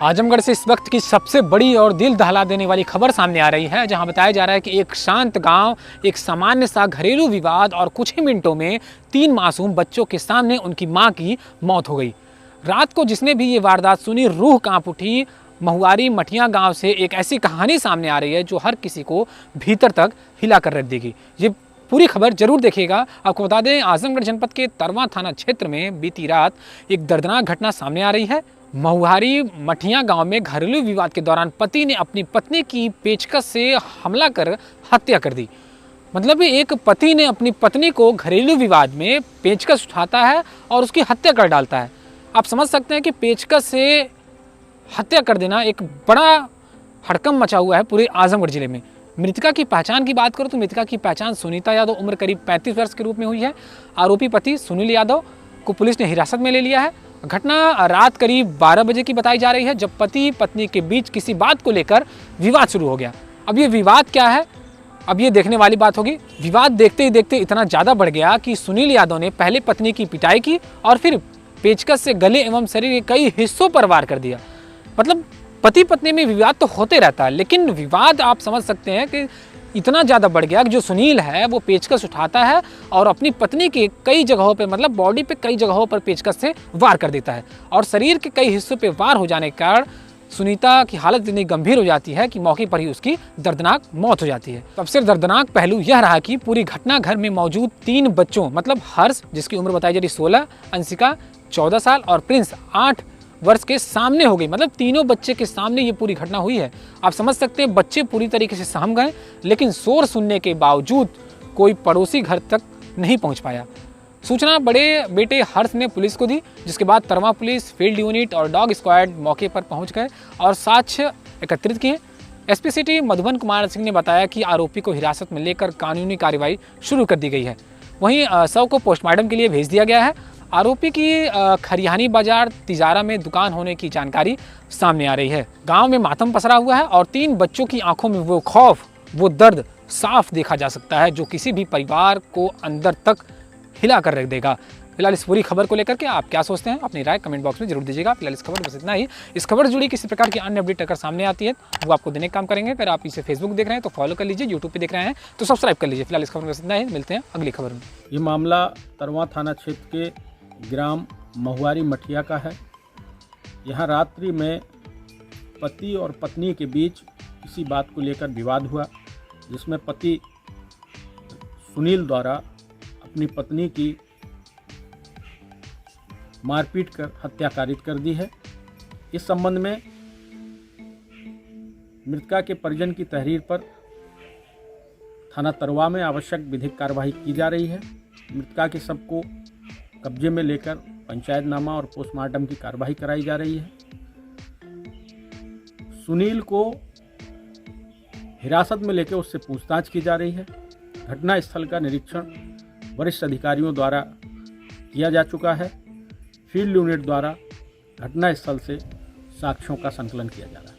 आजमगढ़ से इस वक्त की सबसे बड़ी और दिल दहला देने वाली खबर सामने आ रही है, जहां बताया जा रहा है कि एक शांत गांव, एक सामान्य सा घरेलू विवाद और कुछ ही मिनटों में 3 मासूम बच्चों के सामने उनकी मां की मौत हो गई। रात को जिसने भी ये वारदात सुनी, रूह कांप उठी। महुआरी मठिया गांव से एक ऐसी कहानी सामने आ रही है जो हर किसी को भीतर तक हिला कर रख देगी। ये पूरी खबर जरूर देखिएगा। आपको बता दें, आजमगढ़ जनपद के तरवा थाना क्षेत्र में बीती रात एक दर्दनाक घटना सामने आ रही है। महुआरी मठिया गांव में घरेलू विवाद के दौरान पति ने अपनी पत्नी की पेचकस से हमला कर हत्या कर दी। मतलब एक पति ने अपनी पत्नी को घरेलू विवाद में पेचकस उठाता है और उसकी हत्या कर डालता है। आप समझ सकते हैं कि पेचकस से हत्या कर देना एक बड़ा हड़कंप मचा हुआ है पूरे आजमगढ़ जिले में। मृतका की पहचान की बात करो तो मृतका की पहचान सुनीता यादव, उम्र करीब 35 वर्ष के रूप में हुई है। आरोपी पति सुनील यादव को पुलिस ने हिरासत में ले लिया है। घटना रात करीब 12 बजे की बताई जा रही है, जब पति पत्नी के बीच किसी बात को लेकर विवाद शुरू हो गया। अब ये विवाद क्या है, अब ये देखने वाली बात होगी। विवाद देखते ही देखते इतना ज़्यादा बढ़ गया कि सुनील यादव ने पहले पत्नी की पिटाई की और फिर पेचकस से गले एवं शरीर के कई हिस्सों पर वार कर दिया। मतलब पति पत्नी में विवाद तो होते रहता है, लेकिन विवाद आप समझ सकते हैं कि इतना ज़्यादा बढ़ गया कि जो सुनील है वो पेचकस उठाता है और अपनी पत्नी के कई जगहों पे, मतलब बॉडी पे कई जगहों पर पेचकस से वार कर देता है और शरीर के कई हिस्सों पे वार हो जाने के कारण सुनीता की हालत इतनी गंभीर हो जाती है कि मौके पर ही उसकी दर्दनाक मौत हो जाती है। सबसे दर्दनाक पहलू यह रहा कि पूरी घटना घर में मौजूद 3 बच्चों, मतलब हर्ष जिसकी उम्र बताई जा रही 16, अंशिका 14 साल और प्रिंस 8 वर्ष के सामने हो गई। मतलब तीनों बच्चे के सामने ये पूरी घटना हुई है। आप समझ सकते हैं बच्चे पूरी तरीके से सहम गए, लेकिन शोर सुनने के बावजूद कोई पड़ोसी घर तक नहीं पहुंच पाया। सूचना बड़े बेटे हर्ष ने पुलिस को दी, जिसके बाद तरवा पुलिस, फील्ड यूनिट और डॉग स्क्वाड मौके पर पहुंच गए और साक्ष्य एकत्रित किए। एसपी सिटी मधुबन कुमार सिंह ने बताया कि आरोपी को हिरासत में लेकर कानूनी कार्रवाई शुरू कर दी गई है। वहीं शव को पोस्टमार्टम के लिए भेज दिया गया है। आरोपी की खरियानी बाजार तिजारा में दुकान होने की जानकारी सामने आ रही है। गांव में मातम पसरा हुआ है और 3 बच्चों की आंखों में वो खौफ, वो दर्द साफ देखा जा सकता है, जो किसी भी परिवार को अंदर तक हिला कर रख देगा। फिलहाल इस पूरी खबर को लेकर के आप क्या सोचते हैं, अपनी राय कमेंट बॉक्स में जरूर दीजिएगा। फिलहाल इस खबर बस इतना ही। इस खबर से जुड़ी किसी प्रकार की अन्य अपडेट अगर सामने आती है वो आपको देने का काम करेंगे। अगर आप इसे फेसबुक देख रहे हैं तो फॉलो कर लीजिए, यूट्यूब पे देख रहे हैं तो सब्सक्राइब कर लीजिए। फिलहाल इस खबर में बस इतना ही, मिलते हैं अगली खबर में। ये मामला तरवा थाना क्षेत्र के ग्राम महुआरी मठिया का है। यहाँ रात्रि में पति और पत्नी के बीच किसी बात को लेकर विवाद हुआ, जिसमें पति सुनील द्वारा अपनी पत्नी की मारपीट कर हत्या कारित कर दी है। इस संबंध में मृतका के परिजन की तहरीर पर थाना तरवा में आवश्यक विधिक कार्यवाही की जा रही है। मृतका के शव को कब्जे में लेकर पंचायतनामा और पोस्टमार्टम की कार्रवाई कराई जा रही है। सुनील को हिरासत में लेकर उससे पूछताछ की जा रही है। घटना स्थल का निरीक्षण वरिष्ठ अधिकारियों द्वारा किया जा चुका है। फील्ड यूनिट द्वारा घटना स्थल से साक्ष्यों का संकलन किया जा रहा है।